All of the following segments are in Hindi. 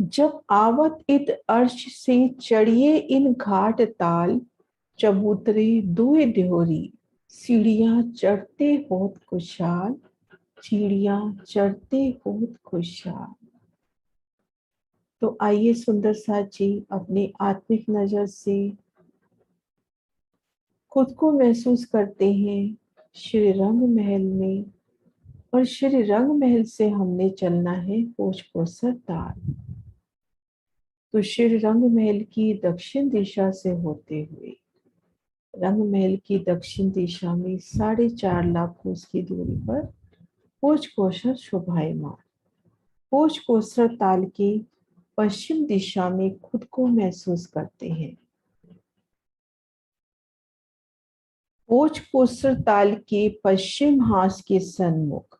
जब आवत इत अर्श से चढ़िए इन घाट ताल, चबूतरे दुए ड्योरी, सीढ़ियां चढ़ते होत खुशहाल, सीढ़ियां चढ़ते होत खुशहाल। तो आइए सुंदर साथ जी अपने आत्मिक नजर से खुद को महसूस करते हैं श्री रंग महल में। और श्री रंग महल से हमने चलना है पोष कोसर ताल। तो श्री रंग महल की दक्षिण दिशा से होते हुए रंग महल की दक्षिण दिशा में 4.5 लाख कोस की दूरी पर पोष कोसर शोभायमान। पोष कोसर ताल की पश्चिम दिशा में खुद को महसूस करते हैं। पोष कोसर ताल के पश्चिम हास के सन्मुख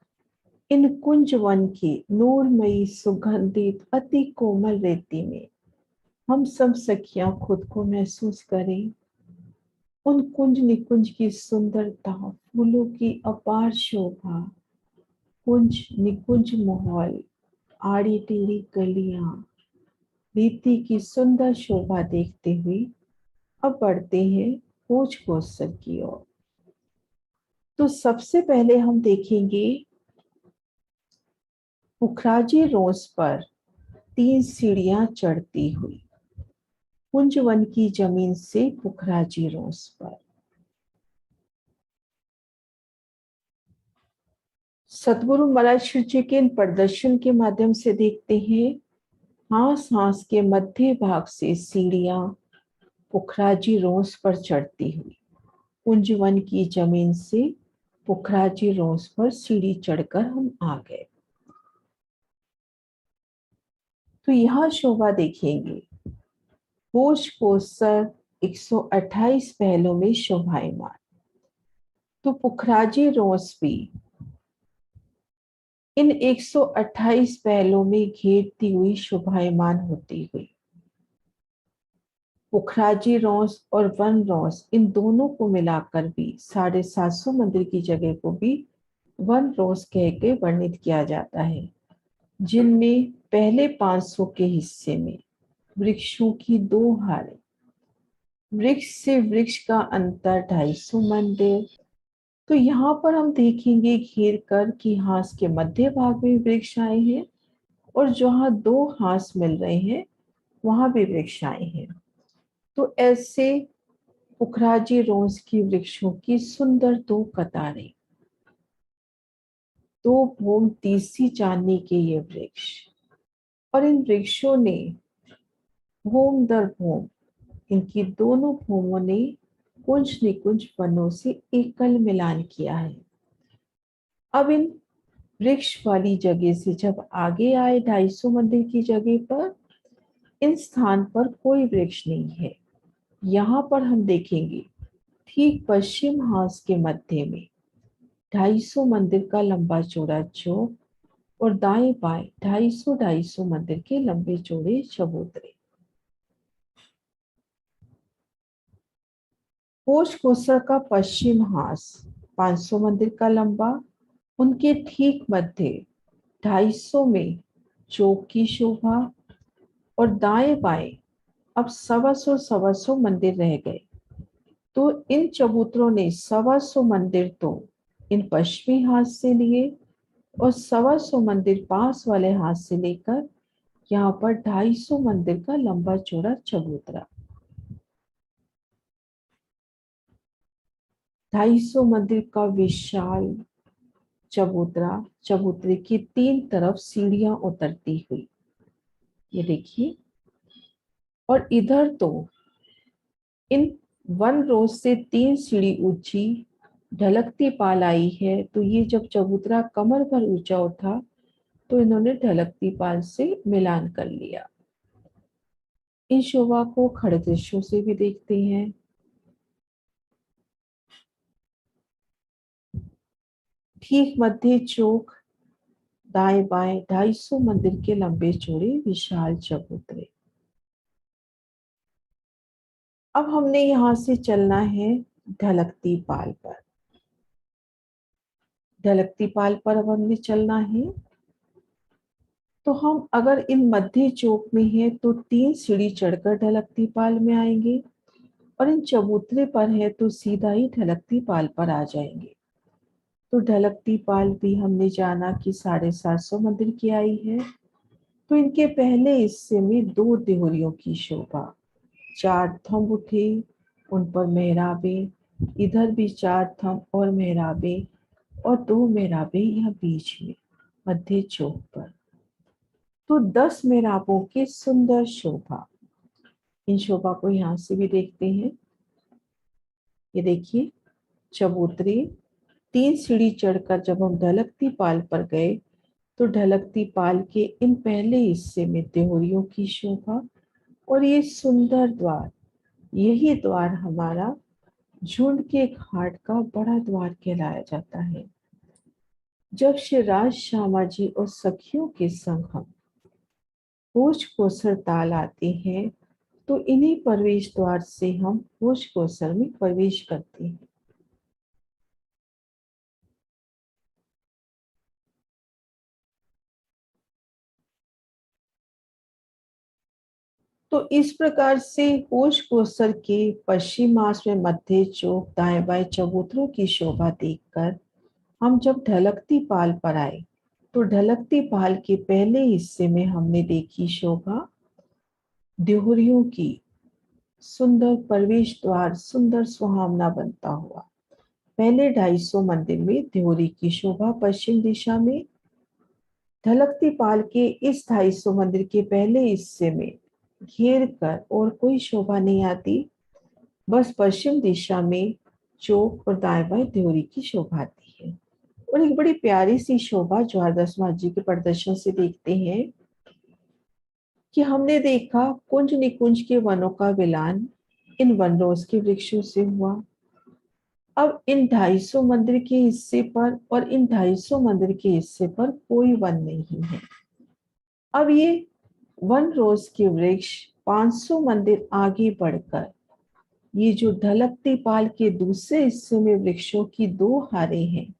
इन कुंज वन की नूरमयी सुगंधित अति कोमल रेती में हम सब सखियां खुद को महसूस करें। उन कुंज निकुंज की सुंदरता, फूलों की अपार शोभा, कुंज निकुंज माहौल, आड़ी टेढ़ी गलियां, रेती की सुंदर शोभा देखते हुए अब बढ़ते हैं पोष कोसर की ओर। तो सबसे पहले हम देखेंगे पुखराजी रोस पर 3 सीढ़ियां चढ़ती हुई कुंजवन की जमीन से पुखराजी रोस पर। सतगुरु महाराज श्री जी के इन प्रदर्शन के माध्यम से देखते हैं हास हास के मध्य भाग से सीढ़ियां पुखराजी रोस पर चढ़ती हुई कुंजवन की जमीन से पुखराजी रोस पर सीढ़ी चढ़कर हम आ गए। तो यहाँ शोभा देखेंगे पोष कोसर 128 पहलों में शोभायमान। तो पुखराजी रोस भी इन 128 पहलों में घेरती हुई शोभायमान होती हुई पुखराजी रोस और वन रोस इन दोनों को मिलाकर भी 750 मंदिर की जगह को भी वन रोस कह के वर्णित किया जाता है, जिनमें पहले 500 के हिस्से में वृक्षों की 2 हारें, वृक्ष से वृक्ष का अंतर 250 मंदिर। तो यहाँ पर हम देखेंगे घेर कर कि हास के मध्य भाग में वृक्ष आए हैं और जहाँ 2 हास मिल रहे हैं वहां भी वृक्ष आए हैं। तो ऐसे पुखराजी रोज की वृक्षों की सुंदर 2 कतारें, 2 भूम तीसरी चांदनी के ये वृक्ष, और इन वृक्षों ने भूम दर भूम इनकी दोनों भूमों ने कुंज निकुंज वनों से एकल मिलान किया है। अब इन वृक्ष वाली जगह से जब आगे आए 250 मंदिर की जगह पर इन स्थान पर कोई वृक्ष नहीं है। यहाँ पर हम देखेंगे ठीक पश्चिम हास के मध्य में 250 मंदिर का लंबा चौड़ा चौक और दाएं बाएं 250 मंदिर के लंबे चौड़े चबूतरे। पोष कोसर का पश्चिम हास 500 मंदिर का लंबा, उनके ठीक मध्य 250 में चौक की शोभा और दाएं बाएं अब 125 मंदिर रह गए। तो इन चबूतरों ने 125 मंदिर तो इन पश्चिमी हाथ से लिए और 125 मंदिर पास वाले हाथ से लेकर यहाँ पर 250 मंदिर का लंबा चौड़ा चबूतरा। 250 मंदिर का विशाल चबूतरा, चबूतरे की 3 तरफ सीढ़ियां उतरती हुई, ये देखिए। और इधर तो इन 1 रोज से 3 सीढ़ी ऊंची ढलकती पाल आई है। तो ये जब चबूतरा कमर भर ऊंचा उठा तो इन्होंने ढलकती पाल से मिलान कर लिया। इन शोभा को खड़े दृश्यों से भी देखते हैं। ठीक मध्य चौक, दाएं बाएं 250 मंदिर के लंबे चौड़े विशाल चबूतरे। अब हमने यहां से चलना है ढलकती पाल पर। ढलकती पाल पर अब हमने चलना है। तो हम अगर इन मध्य चौक में है तो 3 सीढ़ी चढ़कर ढलकती पाल में आएंगे, और इन चबूतरे पर है तो सीधा ही ढलकती पाल पर आ जाएंगे। तो ढलकती पाल भी हमने जाना कि 750 मंदिर की आई है। तो इनके पहले हिस्से में 2 देहरियों की शोभा, 4 थंब उठे, उन पर मेहराबे, इधर भी 4 थंब और मेहराबे, और 2 मेहराबे यहाँ बीच में मध्य चौक पर। तो 10 मेहराबों की सुंदर शोभा। इन शोभा को यहाँ से भी देखते हैं। ये देखिए चबूतरे, 3 सीढ़ी चढ़कर जब हम ढलकती पाल पर गए तो ढलकती पाल के इन पहले हिस्से में देहरियों की शोभा, और ये सुंदर द्वार, यही द्वार हमारा झुंड के घाट का बड़ा द्वार कहलाया जाता है। जब श्री राज श्यामा जी और सखियों के संग हम भोज कोसर ताल आते हैं तो इन्हीं प्रवेश द्वार से हम भोज कोसर में प्रवेश करते हैं। तो इस प्रकार से भोज कोसर के पश्चिम मास में मध्य चौक दाएं बाएं चबूतरों की शोभा देखकर हम जब ढलकती पाल पर आए तो ढलकती पाल के पहले हिस्से में हमने देखी शोभा देहरियों की। सुंदर प्रवेश द्वार सुंदर सुहावना बनता हुआ। पहले 250 मंदिर में देहरी की शोभा पश्चिम दिशा में, ढलकती पाल के इस 250 मंदिर के पहले हिस्से में घेर कर और कोई शोभा नहीं आती, बस पश्चिम दिशा में चौक और दाएं बाएं देहरी की शोभा आती है। और एक बड़ी प्यारी सी शोभा ज्वारदास महाराज जी के प्रदर्शन से देखते हैं कि हमने देखा कुंज निकुंज के वनों का विलान इन वनरोज के वृक्षों से हुआ। अब इन 250 मंदिर के हिस्से पर और इन 250 मंदिर के हिस्से पर कोई वन नहीं है। अब ये वन रोज के वृक्ष 500 मंदिर आगे बढ़कर ये जो ढलकती पाल के दूसरे हिस्से में वृक्षों की 2 हारें हैं,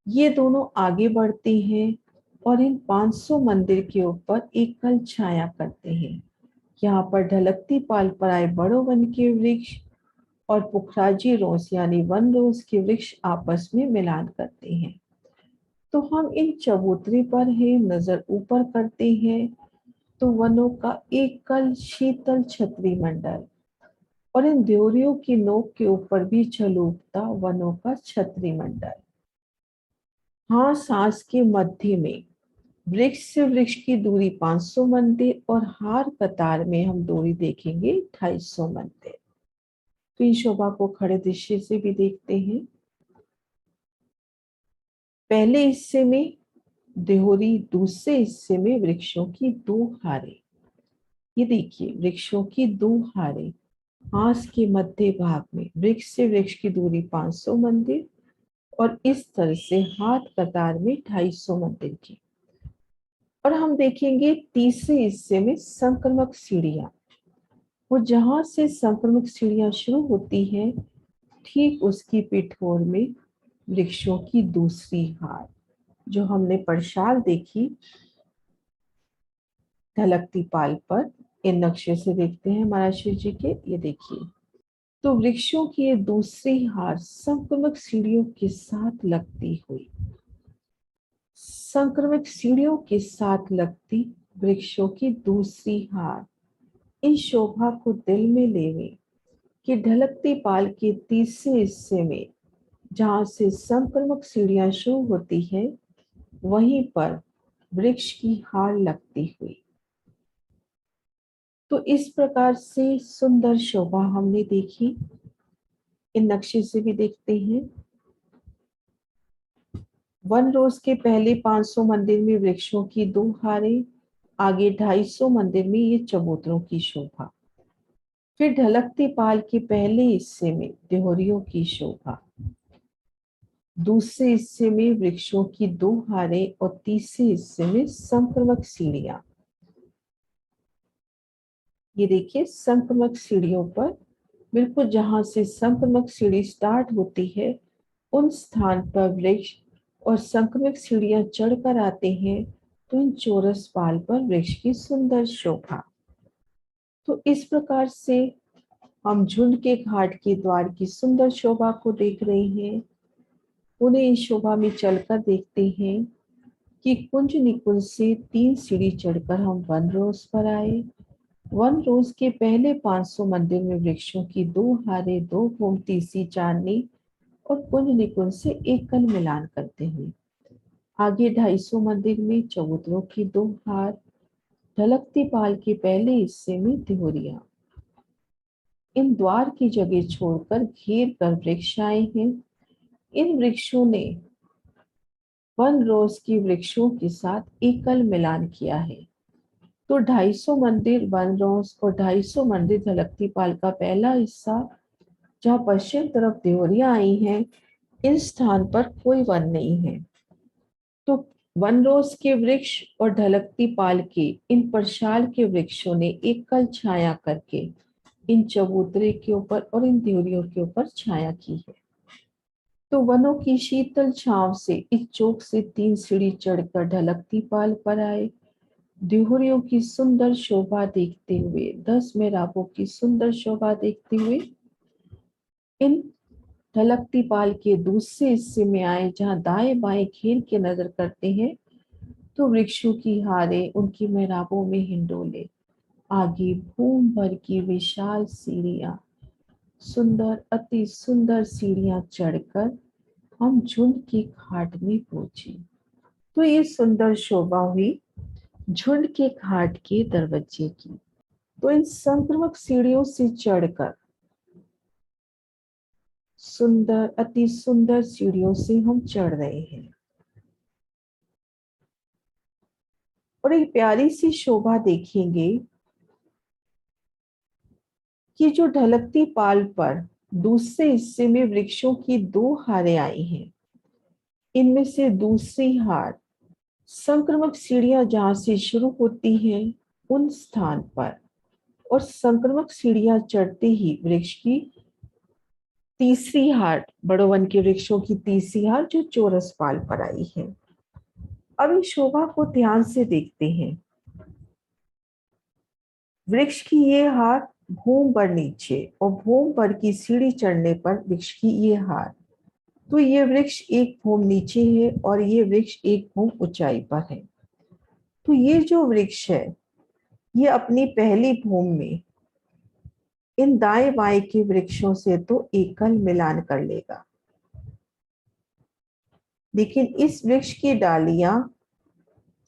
ये दोनों आगे बढ़ते हैं और इन 500 मंदिर के ऊपर एकल छाया करते हैं। यहाँ पर ढलकती पाल पर आए बड़ो वन के वृक्ष और पुखराजी रोज यानी वन रोज के वृक्ष आपस में मिलान करते हैं। तो हम इन चबूतरे पर है नजर ऊपर करते हैं तो वनों का एकल शीतल छतरी मंडल, और इन देहरियों की नोक के ऊपर भी झलूकता वनों का छतरी मंडल। हाँ, सांस के मध्य में वृक्ष से वृक्ष की दूरी 500 मंदिर और हार कतार में हम दूरी देखेंगे 250 मंदिर। तो इन शोभा को खड़े दृश्य से भी देखते हैं। पहले हिस्से में देहरी, दूसरे हिस्से में वृक्षों की 2 हारें। ये देखिए वृक्षों की 2 हारें, हास के मध्य भाग में वृक्ष से वृक्ष की दूरी 500 मंदिर और इस तरह से हाथ कतार में 250 मंदिर की। और हम देखेंगे तीसरे हिस्से में संक्रमक सीढ़ियां, वो जहां से संक्रमक सीढ़ियां शुरू होती हैं ठीक उसकी पिठोर में वृक्षों की दूसरी हार, जो हमने परसाल देखी ढलकती पाल पर। इन नक्शे से देखते हैं महाराज शिव जी के। ये देखिए तो वृक्षों की ये दूसरी हार संक्रमक सीढ़ियों के साथ लगती हुई, संक्रमक सीढ़ियों के साथ लगती वृक्षों की दूसरी हार इन शोभा को दिल में लेवे कि ढलकती पाल के तीसरे हिस्से में जहां से संक्रमक सीढ़ियां शुरू होती है वहीं पर वृक्ष की हार लगती हुई। तो इस प्रकार से सुंदर शोभा हमने देखी। इन नक्शे से भी देखते हैं। वन रोज के पहले 500 मंदिर में वृक्षों की 2 हारें, आगे 250 मंदिर में ये चबूतरों की शोभा। फिर ढलकती पाल के पहले हिस्से में देहरियों की शोभा, दूसरे हिस्से में वृक्षों की 2 हारें और तीसरे हिस्से में संक्रमक सीढ़ियां। ये देखिए संक्रमक सीढ़ियों पर बिल्कुल जहां से संक्रमक सीढ़ी स्टार्ट होती है उन स्थान पर वृक्ष और संक्रमक सीढ़ियां चढ़कर आते हैं तो इन चौरस पाल पर वृक्ष की सुंदर शोभा। तो इस प्रकार से हम झुंड के घाट के द्वार की सुंदर शोभा को देख रहे हैं। उन्हें इस शोभा में चलकर देखते हैं कि कुंज निकुंज से 3 सीढ़ी चढ़कर हम वन रोज पर आए। वन रोज के पहले 500 मंदिर में वृक्षों की 2 हारे, 2 घूमती सी चांदनी और कुंज निकुंज से एक कल मिलान करते हुए आगे 250 मंदिर में चबूतरों की 2 हार, ढलकती पाल के पहले हिस्से में तिहोरियां। इन द्वार की जगह छोड़कर घेर कर वृक्ष आए हैं। इन वृक्षों ने वन रोज की वृक्षों के साथ एकल मिलान किया है। तो 250 मंदिर वन रोज और 250 मंदिर ढलकती पाल का पहला हिस्सा, जहाँ पश्चिम तरफ देवरिया आई हैं, इस स्थान पर कोई वन नहीं है। तो वन रोज के वृक्ष और ढलकती पाल के इन परशाल के वृक्षों ने एक कल छाया करके इन चबूतरे के ऊपर और इन देवरियों के ऊपर छाया की है। तो वनों की शीतल छांव से इस चौक से 3 सीढ़ी चढ़कर ढलकती पाल पर आए। देहुरियों की सुंदर शोभा देखते हुए, 10 मेहराबों की सुंदर शोभा देखते हुए इन ढलकती पाल के दूसरे हिस्से में आए, जहां दाएं बाएं घेर के नजर करते हैं तो वृक्षों की हारे उनकी मेहराबों में हिंडोले। आगे भूम भर की विशाल सीढ़ियां, सुंदर अति सुंदर सीढ़ियां चढ़कर हम झुंड की घाट में पहुंचे। तो ये सुंदर शोभा हुई झुंड के घाट के दरवाजे की। तो इन संक्रमक सीढ़ियों से चढ़कर, सुंदर अति सुंदर सीढ़ियों से हम चढ़ रहे हैं और एक प्यारी सी शोभा देखेंगे कि जो ढलकती पाल पर दूसरे हिस्से में वृक्षों की 2 हारें आई हैं। इनमें से दूसरी हार संक्रमक सीढ़ियां जहां से शुरू होती हैं उन स्थान पर, और संक्रमक सीढ़ियां चढ़ते ही वृक्ष की तीसरी हार, बड़ो वन के वृक्षों की तीसरी हार जो चौरस पाल पर आई है। अब इस शोभा को ध्यान से देखते हैं। वृक्ष की ये हार भूम पर नीचे और भूम पर की सीढ़ी चढ़ने पर वृक्ष की ये हार। तो ये वृक्ष एक भूम नीचे है और ये वृक्ष एक भूम ऊंचाई पर है। तो ये जो वृक्ष है ये अपनी पहली भूम में इन दाएं बाएं के वृक्षों से तो एकल मिलान कर लेगा, लेकिन इस वृक्ष की डालियां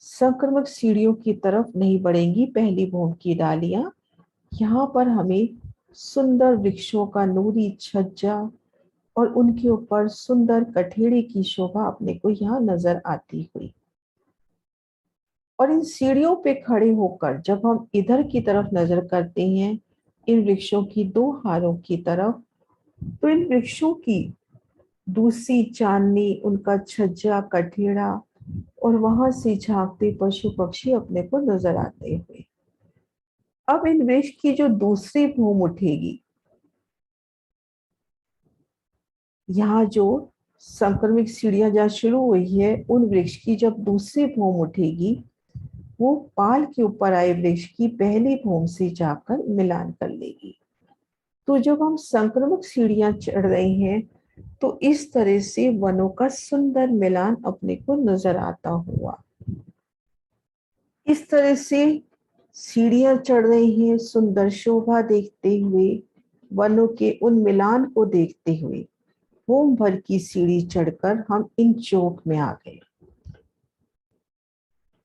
संक्रमक सीढ़ियों की तरफ नहीं बढ़ेंगी। पहली भूम की डालियां यहाँ पर हमें सुंदर वृक्षों का नूरी छज्जा और उनके ऊपर सुंदर कठेड़े की शोभा अपने को यहाँ नजर आती हुई। और इन सीढ़ियों पे खड़े होकर जब हम इधर की तरफ नजर करते हैं, इन वृक्षों की 2 हारों की तरफ, तो इन वृक्षों की दूसरी चांदनी, उनका छज्जा कठेड़ा और वहां से झांकते पशु पक्षी अपने को नजर आते हुए। अब इन वृक्ष की जो दूसरी भूम उठेगी, यहाँ जो संक्रमित सीढ़ियां जहाँ शुरू हुई है, उन वृक्ष की जब दूसरी भूम उठेगी वो पाल के ऊपर आए वृक्ष की पहली भूम से जाकर मिलान कर लेगी। तो जब हम संक्रमक सीढ़ियां चढ़ रहे हैं तो इस तरह से वनों का सुंदर मिलान अपने को नजर आता हुआ। इस तरह से सीढ़ियां चढ़ रही हैं, सुंदर शोभा देखते हुए, वनों के उन मिलान को देखते हुए भूम भर की सीढ़ी चढ़कर हम इन चौक में आ गए।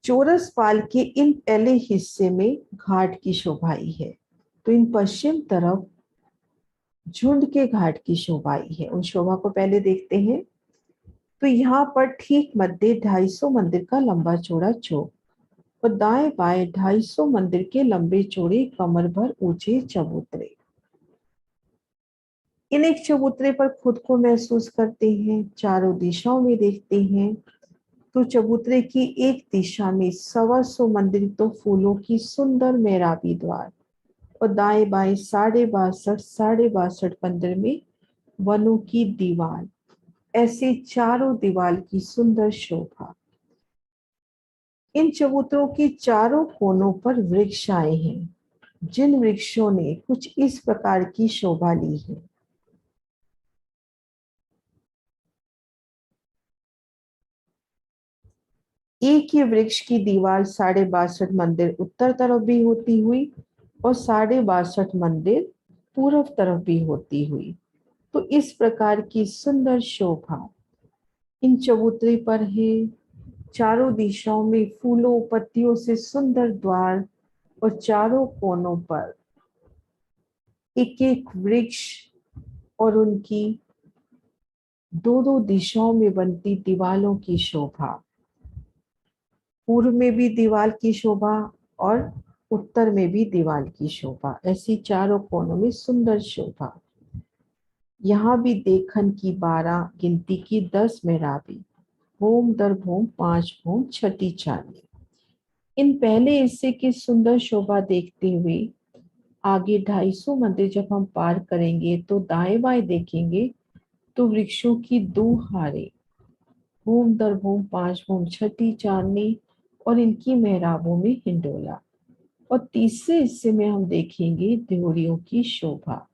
चौरस पाल के इन पहले हिस्से में घाट की शोभाई है, तो इन पश्चिम तरफ झुंड के घाट की शोभाई है। उन शोभा को पहले देखते हैं। तो यहाँ पर ठीक मध्य 250 मंदिर का लंबा चौड़ा चौक और दाएं बाएं 250 मंदिर के लंबे चौड़े कमर भर ऊंचे चबूतरे। इन एक चबूतरे पर खुद को महसूस करते हैं, चारों दिशाओं में देखते हैं तो चबूतरे की एक दिशा में 125 मंदिर तो फूलों की सुंदर मेहराबी द्वार और दाएं बाएं 62 मंदिर में वनों की दीवार। ऐसे चारों दीवार की सुंदर शोभा। इन चबूतरों के चारों कोनों पर वृक्ष आए हैं, जिन वृक्षों ने कुछ इस प्रकार की शोभा ली है। एक ही वृक्ष की दीवार 62 मंदिर उत्तर तरफ भी होती हुई और 62 मंदिर पूर्व तरफ भी होती हुई। तो इस प्रकार की सुंदर शोभा इन चबूतरे पर है। चारों दिशाओं में फूलों पत्तियों से सुंदर द्वार और चारों कोनों पर एक एक वृक्ष और उनकी दो दो दिशाओं में बनती दीवालों की शोभा। पूर्व में भी दीवार की शोभा और उत्तर में भी दीवार की शोभा, ऐसी चारों कोनों में सुंदर शोभा। यहाँ भी देखन की 12 गिनती की 10 मेहराबी, भूम दर भूम 5 भूम छठी चांदी। इन पहले हिस्से की सुंदर शोभा देखते हुए आगे 250 मंदिर जब हम पार करेंगे तो दाएं बाएं देखेंगे तो वृक्षों की 2 हारे, भूम दर भूम 5 भूम छठी चांदनी और इनकी मेहराबों में हिंडोला। और तीसरे हिस्से में हम देखेंगे देहरियों की शोभा,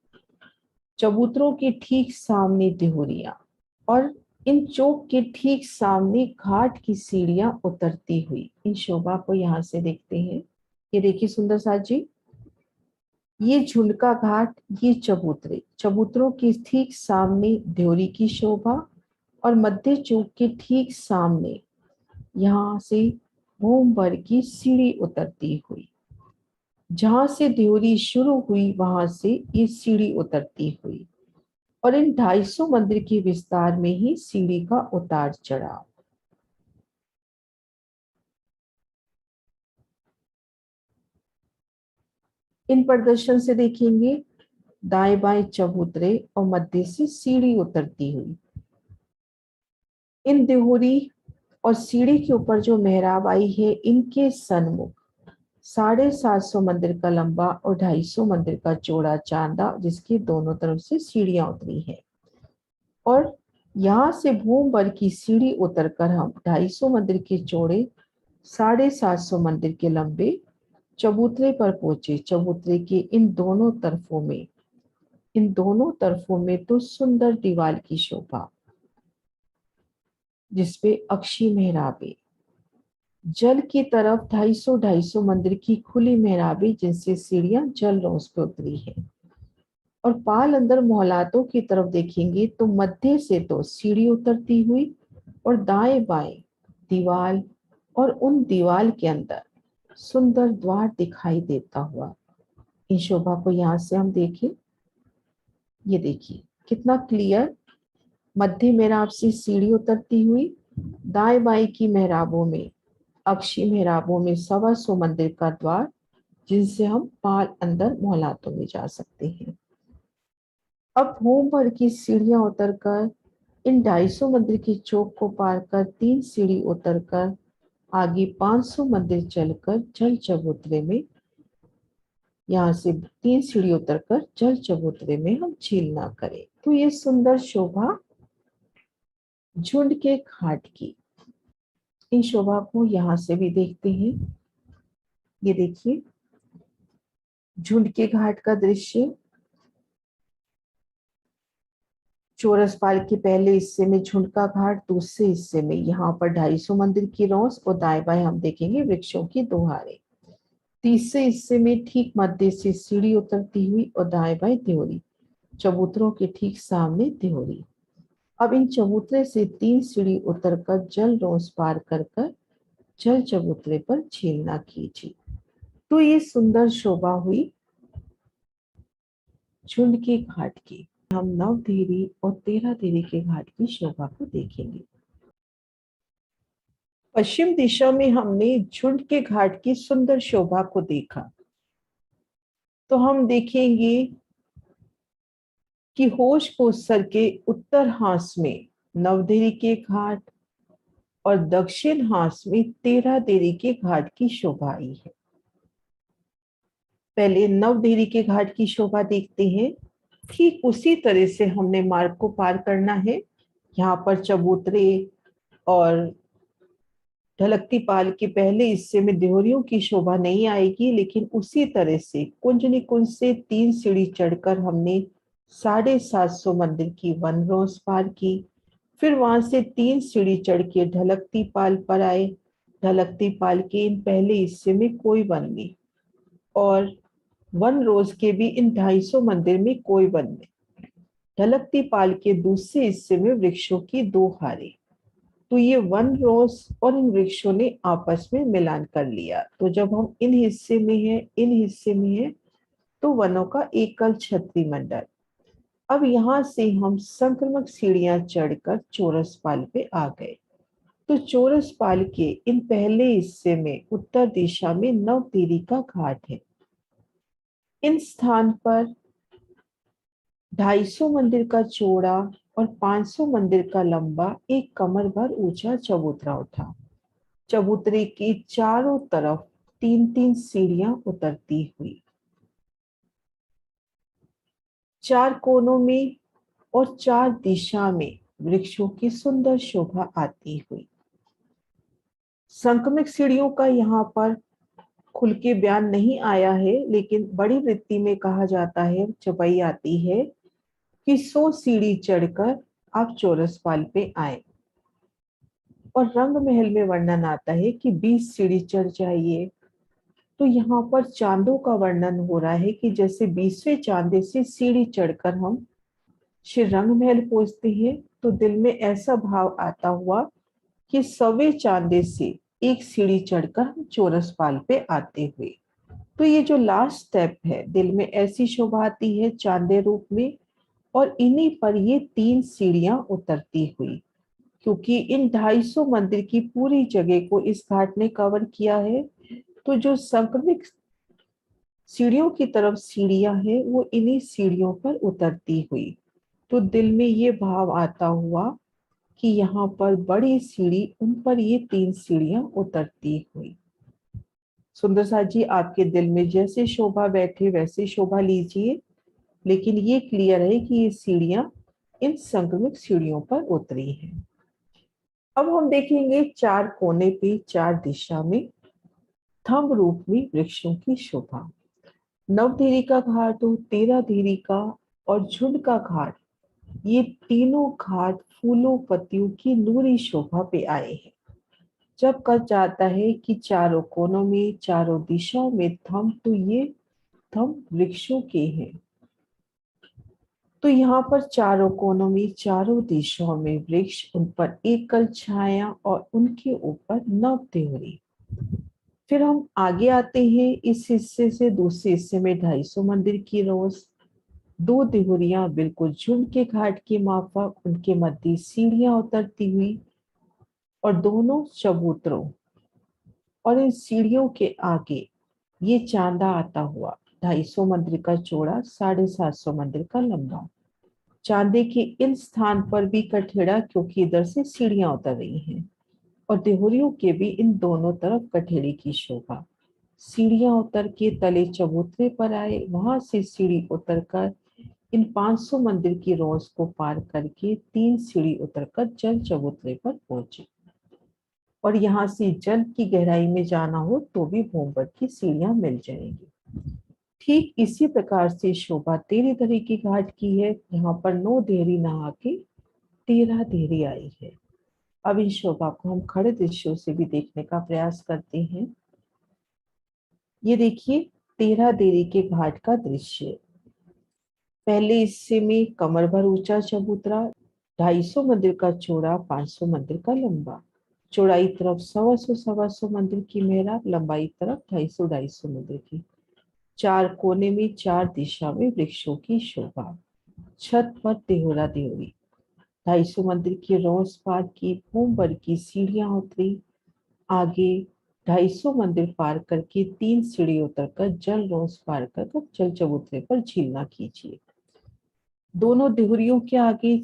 चबूतरों के ठीक सामने देहरिया और इन चौक के ठीक सामने घाट की सीढ़ियां उतरती हुई। इन शोभा को यहाँ से देखते हैं। ये देखिए सुंदर साथ जी, ये झुंडका घाट, ये चबूतरे, चबूतरों के ठीक सामने देहरी की शोभा और मध्य चौक के ठीक सामने यहाँ से भूमभर की सीढ़ी उतरती हुई। जहां से देहरी शुरू हुई वहां से ये सीढ़ी उतरती हुई और इन 250 मंदिर के विस्तार में ही सीढ़ी का उतार चढ़ाव। इन प्रदर्शन से देखेंगे दाएं बाएं चबूतरे और मध्य से सीढ़ी उतरती हुई। इन देहरी और सीढ़ी के ऊपर जो मेहराब आई है, इनके सन्मुख 750 मंदिर का लंबा और 250 मंदिर का चौड़ा चांदा, जिसकी दोनों तरफ से सीढ़ियां उतरी है। और यहाँ से भूमभर की सीढ़ी उतरकर हम 250 मंदिर के चौड़े 750 मंदिर के लंबे चबूतरे पर पहुंचे। चबूतरे के इन दोनों तरफों में तो सुंदर दीवार की शोभा, जिसपे अक्षी मेहराबे, जल की तरफ 250 मंदिर की खुली मेहराबे जिनसे सीढ़ियां जल रोज पे उतरी है। और पाल अंदर मोहलातों की तरफ देखेंगे तो मध्य से तो सीढ़ी उतरती हुई और दाएं बाएं दीवाल और उन दीवाल के अंदर सुंदर द्वार दिखाई देता हुआ। इन शोभा को यहाँ से हम देखें, ये देखिए कितना क्लियर। मध्य मेहराब से सीढ़ी उतरती हुई, दाएं बाएं की मेहराबों में, अक्षी मेहराबों में 125 मंदिर का द्वार, जिनसे हम पाल अंदर मोहलातों में जा सकते हैं। अब होम भर की सीढ़ियां उतरकर इन 250 मंदिर की चौक को पार कर 3 सीढ़ी उतरकर आगे 500 मंदिर चलकर जल चबूतरे में, यहाँ से 3 सीढ़ी उतरकर जल चबूतरे में हम झील ना करें। तो ये सुंदर शोभा झुंड के घाट की, इन शोभा को यहाँ से भी देखते हैं। ये देखिए झुंड के घाट का दृश्य, चौरस पाल के पहले हिस्से में झुंडका घाट, दूसरे हिस्से में यहाँ पर 250 मंदिर की रौस और दाएं बाएं हम देखेंगे वृक्षों की दोहारे। तीसरे हिस्से में ठीक मध्य से सीढ़ी उतरती हुई और दाएं बाएं देहरी, चबूतरों के ठीक सामने देहरी। अब इन चबूतरे से 3 सीढ़ी उतरकर जल रोस पार कर जल चबूतरे पर झीलना कीजिए। तो ये सुंदर शोभा हुई झुंड के घाट की। हम 9 देहरी और 13 देहरी के घाट की शोभा को देखेंगे। पश्चिम दिशा में हमने झुंड के घाट की सुंदर शोभा को देखा, तो हम देखेंगे कि होश कोसर के उत्तर हांस में नवदेहरी के घाट और दक्षिण हांस में 13 देहरी के घाट की शोभा आई है। पहले नवदेहरी के घाट की शोभा देखते हैं। ठीक उसी तरह से हमने मार्ग को पार करना है। यहाँ पर चबूतरे और ढलकती पाल के पहले हिस्से में देहरियों की शोभा नहीं आएगी, लेकिन उसी तरह से कुंज निकुंज से 3 सीढ़ी चढ़कर हमने 750 मंदिर की वन रोज पार की। फिर वहां से 3 सीढ़ी चढ़ के ढलकती पाल पर आए। ढलकती पाल के इन पहले हिस्से में कोई वन नहीं, और वन रोज के भी इन 250 मंदिर में कोई वन नहीं। ढलकती पाल के दूसरे हिस्से में वृक्षों की 2 हारें। तो ये वन रोज और इन वृक्षों ने आपस में मिलान कर लिया। तो जब हम इन हिस्से में है, इन हिस्से में है, तो वनों का एकल छत्री मंडल। अब यहाँ से हम संक्रमक सीढ़ियां चढ़कर चौरस पाल पे आ गए। तो चौरस पाल के इन पहले हिस्से में उत्तर दिशा में नवतीरी का घाट है। इन स्थान पर 250 मंदिर का चौड़ा और 500 मंदिर का लंबा एक कमर भर ऊंचा चबूतरा उठा। चबूतरे की चारों तरफ 3-3 सीढ़ियां उतरती हुई, 4 कोनों में और 4 दिशा में वृक्षों की सुंदर शोभा आती हुई। संक्रमिक सीढ़ियों का यहाँ पर खुल के बयान नहीं आया है, लेकिन बड़ी वृत्ति में कहा जाता है, चौपाई आती है कि 100 सीढ़ी चढ़कर आप चौरस पाल पे आए। और रंग महल में वर्णन आता है कि 20 सीढ़ी चढ़ जाइए। तो यहाँ पर चांदों का वर्णन हो रहा है कि जैसे 20वें चांदे से सीढ़ी चढ़कर हम श्री रंग महल पहुंचते हैं, तो दिल में ऐसा भाव आता हुआ कि 100वें चांदे से एक सीढ़ी चढ़कर हम चौरस पाल पे आते हुए। तो ये जो लास्ट स्टेप है, दिल में ऐसी शोभा आती है चांदे रूप में, और इन्हीं पर ये 3 सीढ़ियां उतरती हुई। क्योंकि इन 250 मंदिर की पूरी जगह को इस घाट ने कवर किया है, तो जो संक्रमित सीढ़ियों की तरफ सीढ़ियां है वो इन्हीं सीढ़ियों पर उतरती हुई। तो दिल में ये भाव आता हुआ कि यहाँ पर बड़ी सीढ़ी, उन पर ये 3 सीढ़ियां उतरती हुई। सुंदर सा जी, आपके दिल में जैसे शोभा बैठे वैसे शोभा लीजिए, लेकिन ये क्लियर है कि ये सीढ़ियां इन संक्रमित सीढ़ियों पर उतरी हैं। अब हम देखेंगे 4 कोने पे 4 दिशा में थंब रूप में वृक्षों की शोभा। नवधीरी का घाट हो, 13 धीरी का और झुंड का घाट, ये तीनों घाट फूलों पत्तियों की नूरी शोभा पे आए हैं। जब कहा जाता है कि चारों कोनों में चारों दिशाओं में थंब, तो ये थंब वृक्षों के हैं। तो यहाँ पर चारों कोनों में चारों दिशाओं में वृक्ष, उन पर एकल छाया और उनके ऊपर नव देवरी। फिर हम आगे आते हैं इस हिस्से से दूसरे हिस्से में 250 मंदिर की रोज, 2 देहुरियां बिल्कुल झुंड के घाट के माफक, उनके मध्य सीढ़ियां उतरती हुई, और दोनों चबूतरों और इन सीढ़ियों के आगे ये चांदा आता हुआ 250 मंदिर का चौड़ा, 750 मंदिर का लंबा। चांदे के इन स्थान पर भी कठेड़ा, क्योंकि इधर से सीढ़ियां उतर रही हैं, और देहुरियों के भी इन दोनों तरफ कठेड़े की शोभा। सीढ़ियां उतर के तले चबूतरे पर आए, वहां से सीढ़ी उतरकर इन 500 मंदिर की रोज को पार करके 3 सीढ़ी उतरकर जल चबूतरे पर पहुंचे। और यहाँ से जल की गहराई में जाना हो तो भी भूमवर की सीढ़ियां मिल जाएंगी। ठीक इसी प्रकार से शोभा 13 धरी की घाट की है। यहाँ पर 9 देहरी नहा के 13 देहरी आई है। अब इस शोभा को हम खड़े दृश्यों से भी देखने का प्रयास करते हैं। ये देखिए 13 देहरी के घाट का दृश्य। पहले हिस्से में कमर भर ऊंचा चबूतरा, 250 मंदिर का चौड़ा, 500 मंदिर का लंबा। चौड़ाई तरफ 125 मंदिर की मेहराब, लंबाई तरफ 250 मंदिर की। 4 कोने में 4 दिशा में वृक्षों की शोभा। छत पर देहोरा देवरी, 250 मंदिर की रोज पार की, भूमवर की सीढ़ियां उतरी। आगे 250 मंदिर पार करके 3 सीढ़ी उतरकर जल रोज पार कर जल चबूतरे पर झीलना कीजिए। दोनों देहुरियों के आगे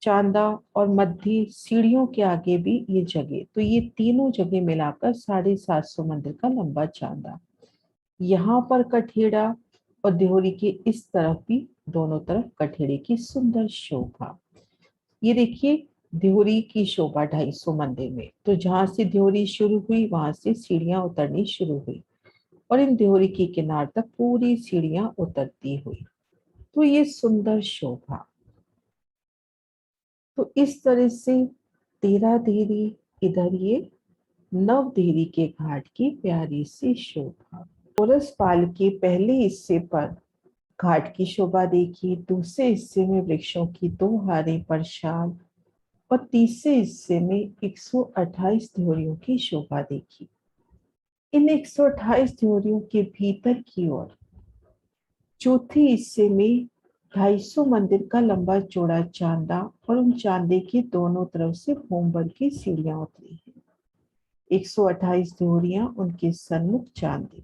चांदा और मध्य सीढ़ियों के आगे भी ये जगह, तो ये तीनों जगह मिलाकर 750 मंदिर का लंबा चांदा। यहाँ पर कठेड़ा और देहोरी के इस तरफ भी दोनों तरफ कठेड़े की सुंदर शोभा। ये देखिए ध्योरी की शोभा 250 मंदिर में। तो जहां से ध्योरी शुरू हुई वहां से सीढ़ियां उतरनी शुरू हुई और इन ध्योरी की किनार तक पूरी सीढ़ियां उतरती हुई। तो ये सुंदर शोभा। तो इस तरह से 13 देहरी, इधर ये 9 देहरी के घाट की प्यारी सी शोभा। चौरस पाल के पहले हिस्से पर घाट की शोभा देखी, दूसरे हिस्से में वृक्षों की 2 हारें प्रसाद और तीसरे हिस्से में 128 ध्योरियों की शोभा देखी। इन 128 ध्योरियों के भीतर की ओर चौथे हिस्से में 250 मंदिर का लंबा चौड़ा चांदा और उन चांदे के दोनों तरफ से फोमबर की सीढ़ियां उतरी हैं। 128 ध्योरियां उनके सन्मुख चांदे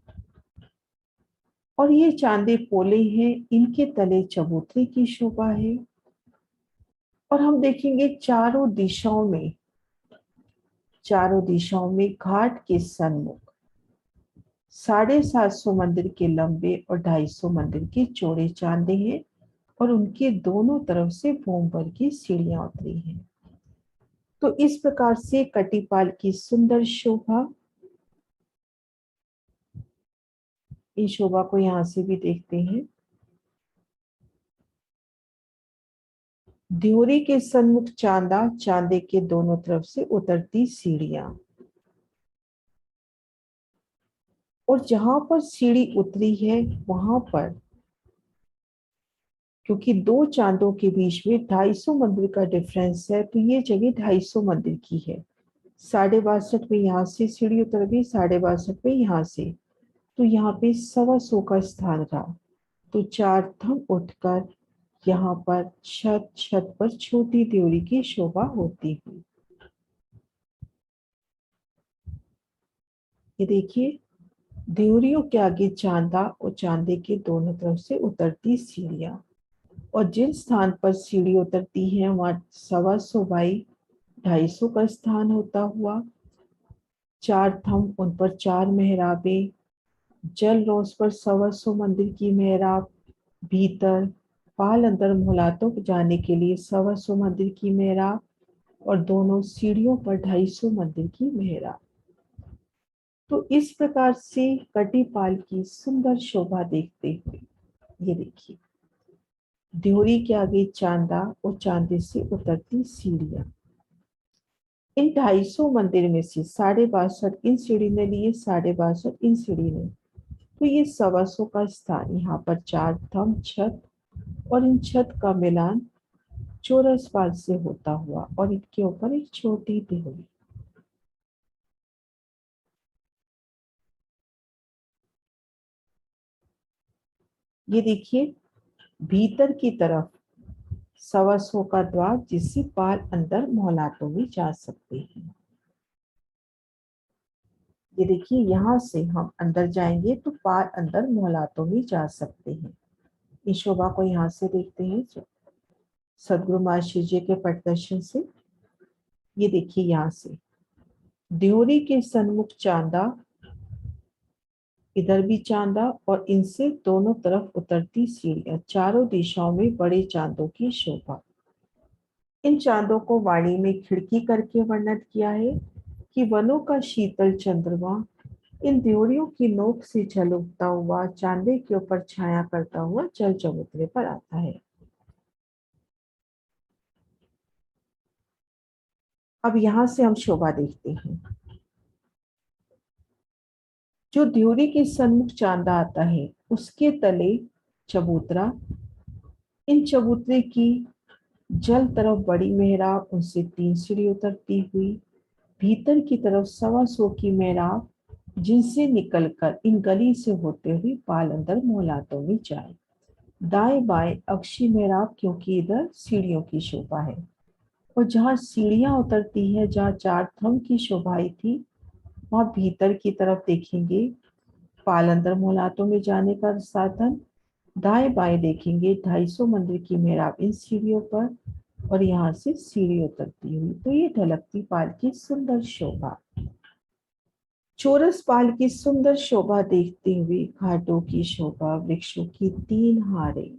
और ये चांदे पोले हैं, इनके तले चबूतरे की शोभा है। और हम देखेंगे चारों दिशाओं में घाट के सन्मुख 750 मंदिर के लंबे और 250 मंदिर के चौड़े चांदे हैं और उनके दोनों तरफ से फोमबर की सीढ़ियां उतरी हैं। तो इस प्रकार से कटिपाल की सुंदर शोभा। इस शोभा को यहां से भी देखते हैं। ध्योरी के सन्मुख चांदा, चांदे के दोनों तरफ से उतरती सीढ़ियां और जहां पर सीढ़ी उतरी है वहां पर, क्योंकि 2 चांदों के बीच में 250 मंदिर का डिफरेंस है, तो ये जगह 250 मंदिर की है। 62.5 में यहाँ से सीढ़ी उतर गई, 62.5 में यहाँ से, तो यहाँ पे 125 का स्थान रहा। तो 4 थम उठकर यहाँ पर छत छत पर छोटी ड्योरी की शोभा होती हुई। ये देखिए, ड्योरियों के आगे चांदा और चांदे के दोनों तरफ से उतरती सीढ़ियां और जिन स्थान पर सीढ़ी उतरती है वहां 125 बाई 250 का स्थान होता हुआ। 4 थम, उन पर 4 मेहराबे, जल रोज पर 125 मंदिर की मेहराब, भीतर पाल अंदर मुलातों जाने के लिए 125 मंदिर की मेहराब और दोनों सीढ़ियों पर 250 मंदिर की मेहराब। तो इस प्रकार से कटिपाल की सुंदर शोभा देखते हुए ये देखिए, ड्योरी के आगे चांदा और चांदे से उतरती सीढ़ियां। इन 250 मंदिर में से 62.5 इन सीढ़ी ने लिए, 62.5 इन सीढ़ी ने, तो ये 125 का स्थान यहाँ पर 4 थम छत और इन छत का मिलान चौरस पाल से होता हुआ और इनके ऊपर एक छोटी ड्योरी। ये देखिए, भीतर की तरफ 125 का द्वार जिससे पाल अंदर मोहलातों में जा सकते हैं। ये देखिए, यहाँ से हम अंदर जाएंगे तो पाल अंदर मोहलातों में जा सकते हैं। इस शोभा को यहाँ से देखते हैं सदगुरु महाशय जी के प्रदर्शन से। ये देखिए, यहाँ से ड्योरी के सन्मुख चांदा, इधर भी चांदा और इनसे दोनों तरफ उतरती सीढ़ियां, चारों दिशाओं में बड़े चांदों की शोभा। इन चांदों को वाणी में खिड़की करके वर्णन किया है कि वनों का शीतल चंद्रमा इन ड्योरियों की नोक से झलकता हुआ चांदे के ऊपर छाया करता हुआ जल चबूतरे पर आता है। अब यहां से हम शोभा देखते हैं। जो ड्योरी के सन्मुख चांदा आता है उसके तले चबूतरा, इन चबूतरे की जल तरफ बड़ी मेहराब, उनसे 3 सीढ़ी उतरती हुई, भीतर की तरफ 125 की मेहराब जिनसे निकलकर इन गली से होते हुए पाल अंदर मोहलातों में जाए। दाएं बाएं अक्षी मेहराब, क्योंकि इधर सीढ़ियों की शोभा है और जहाँ सीढ़ियां उतरती है, जहाँ 4 थम की शोभाई थी, वहां भीतर की तरफ देखेंगे पाल अंदर मोहलातों में जाने का साधन। दाएं बाएं देखेंगे 250 मंदिर की मेहराब इन सीढ़ियों पर और यहाँ से सीढ़ी उतरती हुई। तो ये ढलकती पाल की सुंदर शोभा। चौरस पाल की सुंदर शोभा देखते हुए घाटों की शोभा, वृक्षों की 3 हारें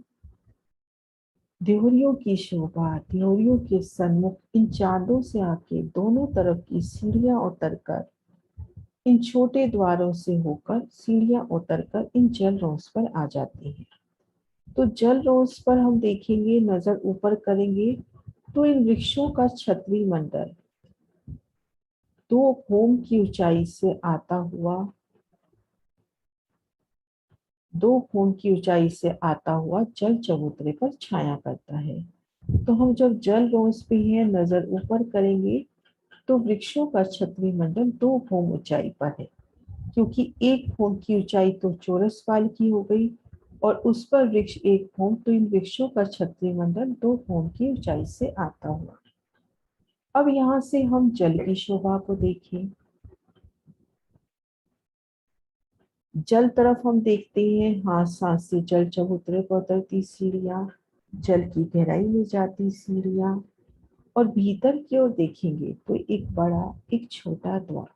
देहरियों की शोभा, देहरियों के सन्मुख इन चांदों से आके दोनों तरफ की सीढ़ियां उतरकर, इन छोटे द्वारों से होकर सीढ़ियां उतरकर इन जल रोज पर आ जाती हैं। तो जल रोज पर हम देखेंगे, नजर ऊपर करेंगे तो इन वृक्षों का छतरी मंडल 2 होम की ऊंचाई से आता हुआ, 2 होम की ऊंचाई से आता हुआ जल चबूतरे पर छाया करता है। तो हम जब जल रोज पे हैं, नजर ऊपर करेंगे तो वृक्षों का छतरी मंडल 2 होम ऊंचाई पर है, क्योंकि 1 होम की ऊंचाई तो चौरस पाल की हो गई और उस पर वृक्ष 1 होम, तो इन वृक्षों का छतरी मंडल 2 होम की ऊंचाई से आता हुआ। अब यहाँ से हम जल की शोभा को देखें। जल तरफ हम देखते हैं, हाथ साथ से जल चबूतरे पर उतरती सीढ़ियां, जल की गहराई में जाती सीढ़ियां, और भीतर की ओर देखेंगे तो एक बड़ा एक छोटा द्वार,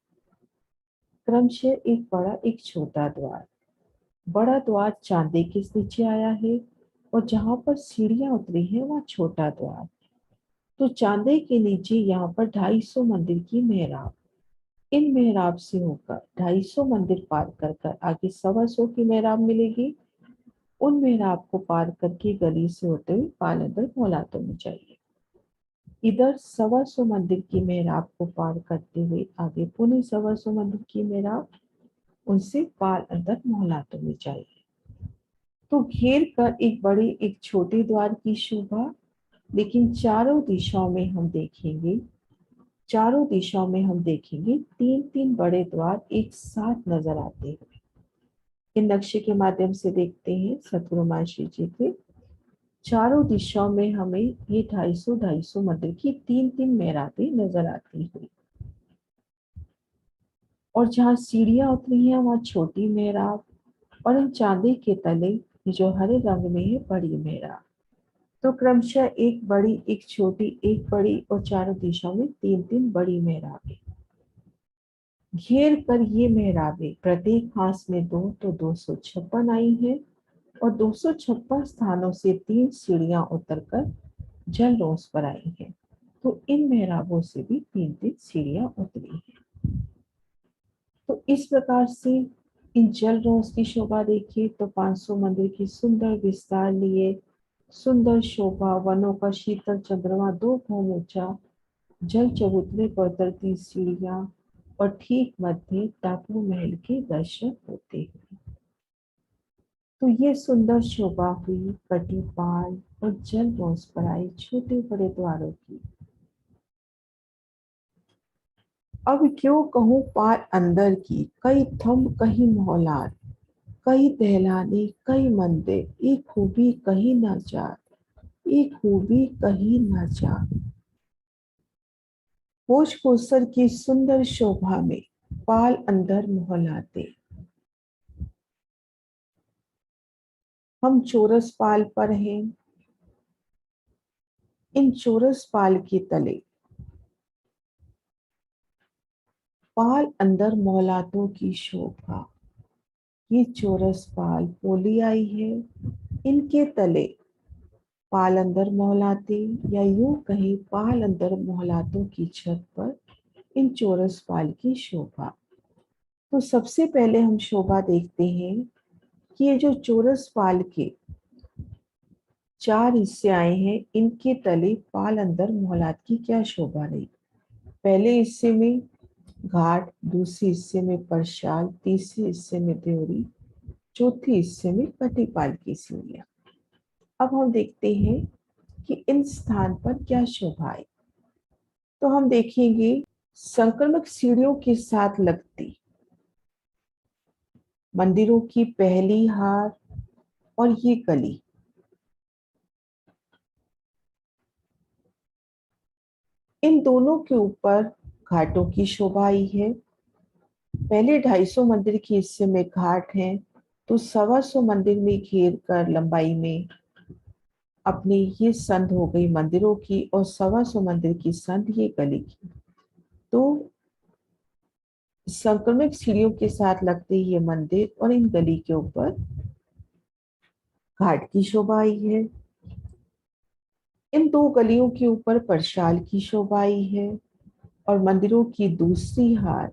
क्रमशः एक बड़ा एक छोटा द्वार। बड़ा द्वार चांदी के नीचे आया है और जहां पर सीढ़ियां उतरी है वहां छोटा द्वार। तो चांदी के नीचे यहाँ पर 250 मंदिर की मेहराब, इन मेहराब से होकर 250 मंदिर पार कर कर आगे 125 की मेहराब मिलेगी। उन मेहराब को पार करके गली से होते हुए पाल अंदर मौलातों में जाइए। इधर 125 मंदिर की मेहराब को पार करते हुए आगे पुणे 125 मंदिर की मेहराब, उनसे पाल अंदर मौलातों में जाइए। तो घेर कर एक बड़े एक छोटे द्वार की शोभा, लेकिन चारों दिशाओं में हम देखेंगे, चारों दिशाओं में हम देखेंगे 3-3 बड़े द्वार एक साथ नजर आते हैं। इन नक्शे के माध्यम से देखते हैं सतगुरु माशी जी के चारों दिशाओं में हमें ये 250-250 मंदिर की 3-3 मेहराबें नजर आती हुई, और जहाँ सीढ़ियां उतरी हैं वहां छोटी मेहराब, और इन चांदी के तले ये जो हरे रंग में है बड़ी मेहराब। तो क्रमशः एक बड़ी एक छोटी एक बड़ी और चारों दिशाओं में 3-3 बड़ी मेहराबें घेर कर, ये मेहराबें प्रत्येक हाथ में 2 तो 256 आई है, और 256 स्थानों से 3 सीढ़ियां उतरकर जल रोज पर आई है। तो इन मेहराबों से भी 3-3 सीढ़ियां उतरी है। तो इस प्रकार से इन जल रोज की शोभा देखिए तो 500 मंदिर की सुंदर विस्तार लिए, सुंदर शोभा, वनों का शीतल चंद्रमा 2 होम ऊंचा, जल चबूतरे पर उतरती सीढ़ियां, और ठीक मध्य टापू महल के दर्शन होते हैं। तो ये सुंदर शोभा हुई कटी पाल और जल रोज पर आए छोटे बड़े द्वारों की। अब क्यों कहूँ पार अंदर की, कई थंब कहीं मोहलात, कई दहलाने कई मंदिर, एक खूबी कहीं न जात, एक खूबी कहीं न जात। होश कोसर की सुंदर शोभा में पाल अंदर मोहलाते। हम चोरस पाल पर हैं, इन चोरस पाल के तले पाल अंदर मोहलातों की शोभा। ये चोरस पाल पोली आई है, इनके तले पाल अंदर मोहलाते, या यूं कहीं पाल अंदर मोहलातों की छत पर इन चोरस पाल की शोभा। तो सबसे पहले हम शोभा देखते हैं कि ये जो चोरस पाल के 4 हिस्से आए हैं, इनके तले पाल अंदर मोहलात की क्या शोभा रही। पहले हिस्से में घाट, दूसरे हिस्से में परशाल, तीसरे हिस्से में देवरी, चौथे हिस्से में कटीपाल की सीढ़ियां। अब हम देखते हैं कि इन स्थान पर क्या शोभा है। तो हम देखेंगे संक्रमक सीढ़ियों के साथ लगती मंदिरों की पहली हार और ये गली, इन दोनों के ऊपर घाटों की शोभा आई है। पहले 250 मंदिर के हिस्से में घाट हैं, तो 125 मंदिर में घेर कर लंबाई में अपनी ये संध हो गई मंदिरों की, और 125 मंदिर की संध ये गली की। तो संक्रमित सीढ़ियों के साथ लगते ये मंदिर और इन गली के ऊपर घाट की शोभा आई है। इन दो गलियों के ऊपर परशाल की शोभा आई है और मंदिरों की दूसरी हार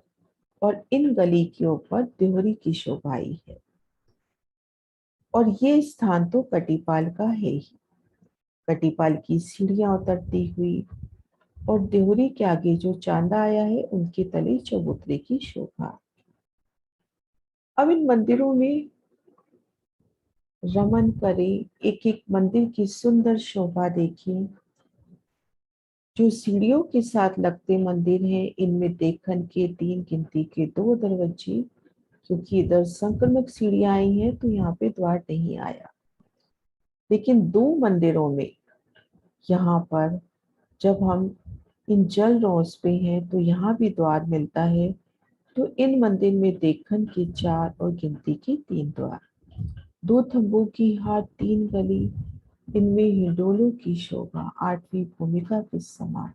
और इन गली के ऊपर देहरी की शोभा आई है। और ये स्थान तो कटीपाल का है ही। कटीपाल की सीढ़ियां उतरती हुई और देहरी के आगे जो चांदा आया है उनके तले चबूतरे की शोभा। अब इन मंदिरों में रमन करें, एक एक मंदिर की सुंदर शोभा देखें। जो सीढ़ियों के साथ लगते मंदिर हैं, इनमें देखन के 3 गिनती के 2 दरवाजे, क्योंकि इधर संक्रमक सीढ़ियां आई हैं तो यहाँ पे द्वार नहीं आया। लेकिन 2 मंदिरों में यहाँ पर जब हम इन जल रोज पे हैं तो यहाँ भी द्वार मिलता है। तो इन मंदिर में देखन के 4 और गिनती के 3 द्वार, 2 थंबों की हाथ 3 गली, इनमें हिंडोलों की शोभा 8वीं भूमिका के समान।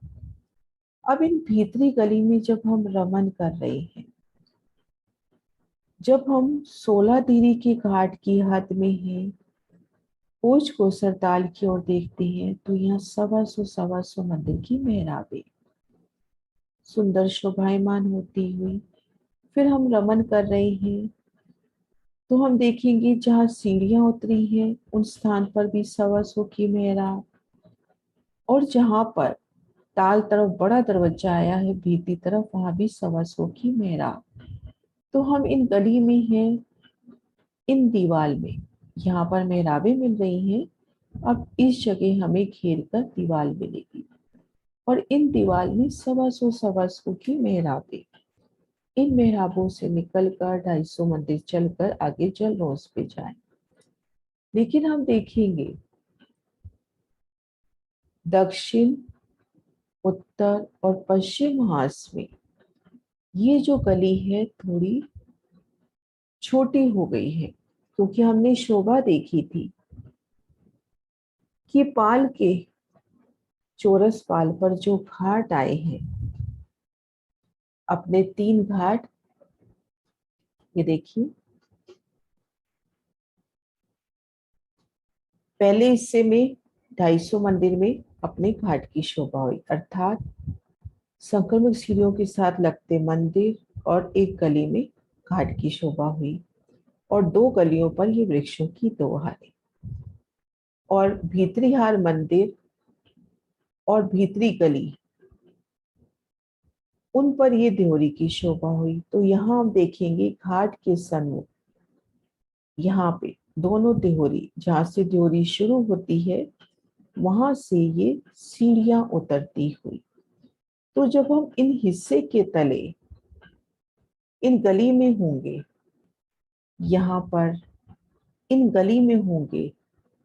अब इन भीतरी गली में जब हम रमन कर रहे हैं, जब हम 16 दीरी के घाट की हद में हैं, पोच को सरताल की ओर देखते हैं तो यहाँ सवा सौ मंदिर की मेहराबें सुंदर शोभायमान होती हुई। फिर हम रमन कर रहे हैं तो हम देखेंगे जहाँ सीढ़ियां उतरी हैं उन स्थान पर भी सवा सौ की मेहराब, और जहाँ पर ताल तरफ बड़ा दरवाजा आया है भीतरी तरफ, वहां भी सवा सौ की मेहराब। तो हम इन गली में हैं, इन दीवाल में यहाँ पर मेहराबें मिल रही हैं। अब इस जगह हमें घेर कर दीवाल मिलेगी और इन दीवाल में सवा सौ की मेहराबें। इन मेहराबों से निकलकर 250 मंदिर चलकर आगे जल रोज पे जाएं। लेकिन हम देखेंगे दक्षिण, उत्तर और पश्चिम हास में ये जो गली है थोड़ी छोटी हो गई है, क्योंकि हमने शोभा देखी थी कि पाल के चौरस पाल पर जो घाट आए हैं, अपने 3 घाट, ये देखिए पहले हिस्से में 250 मंदिर में अपने घाट की शोभा हुई, अर्थात संक्रमित सीढ़ियों के साथ लगते मंदिर और एक गली में घाट की शोभा हुई, और 2 गलियों पर ये वृक्षों की 2 हारें, और भीतरी हार मंदिर और भीतरी गली उन पर ये देहरी की शोभा हुई। तो यहाँ हम देखेंगे घाट के सन्मुख यहाँ पे दोनों देहरी, जहाँ से देहरी शुरू होती है वहां से ये सीढ़ियां उतरती हुई। तो जब हम इन हिस्से के तले इन गली में होंगे, यहाँ पर इन गली में होंगे,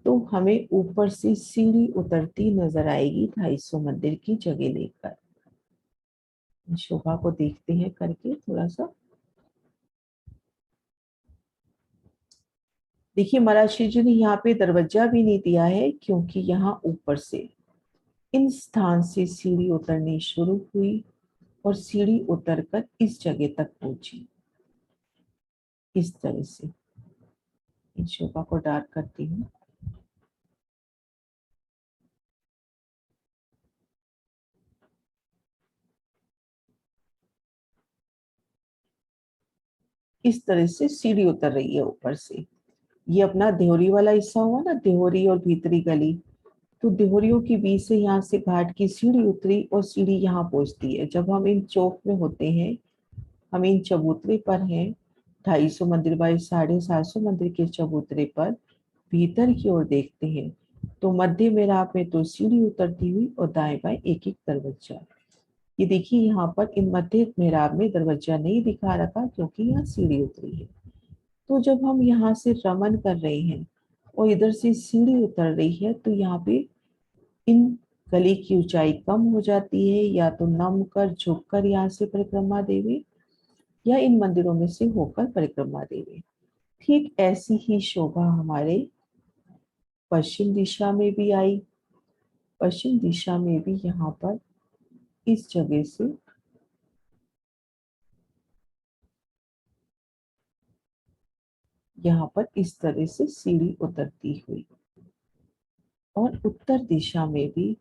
तो हमें ऊपर से सीढ़ी उतरती नजर आएगी 250 मंदिर की जगह लेकर। शोभा को देखते हैं करके थोड़ा सा। देखिए महाराज जी ने यहाँ पे दरवाजा भी नहीं दिया है, क्योंकि यहाँ ऊपर से इन स्थान से सीढ़ी उतरनी शुरू हुई और सीढ़ी उतरकर इस जगह तक पहुंची। इस तरह से इन शोभा को डार्क करती हूँ। इस तरह से सीढ़ी उतर रही है ऊपर से। ये अपना देहरी वाला हिस्सा हुआ ना, देहरी और भीतरी गली। तो देहरियों के बीच से यहाँ से घाट की सीढ़ी उतरी और सीढ़ी यहाँ पहुंचती है। जब हम इन चौक में होते हैं, हम इन चबूतरे पर हैं, 250 मंदिर बाई 750 मंदिर के चबूतरे पर भीतर की ओर देखते हैं, तो मध्य मेराब में तो सीढ़ी उतरती हुई और दाएं बाएं एक एक दरवाजा। ये देखिए यहाँ पर इन मध्य मेराब में दरवाजा नहीं दिखा रखा, क्योंकि यहाँ सीढ़ी उतरी है। तो जब हम यहाँ से रमन कर रहे हैं और इधर से सीढ़ी उतर रही है, तो यहाँ पे इन गली की ऊंचाई कम हो जाती है, या तो नम कर झुक कर यहाँ से परिक्रमा देवी, या इन मंदिरों में से होकर परिक्रमा देवी। ठीक ऐसी ही शोभा हमारे पश्चिम दिशा में भी आई। पश्चिम दिशा में भी यहाँ पर इस जगह से यहाँ पर इस तरह से सीढ़ी उतरती हुई। और उत्तर दिशा में भी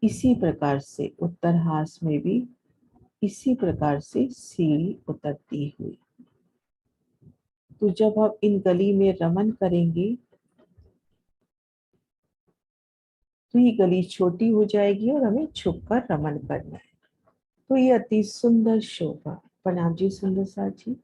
इसी प्रकार से, उत्तर हास में भी इसी प्रकार से सीढ़ी उतरती हुई। तो जब हम इन गली में रमन करेंगे तो ये गली छोटी हो जाएगी और हमें छुपकर रमन करना है। तो ये अति सुंदर शोभा। प्रणाम जी सुंदर साथ जी।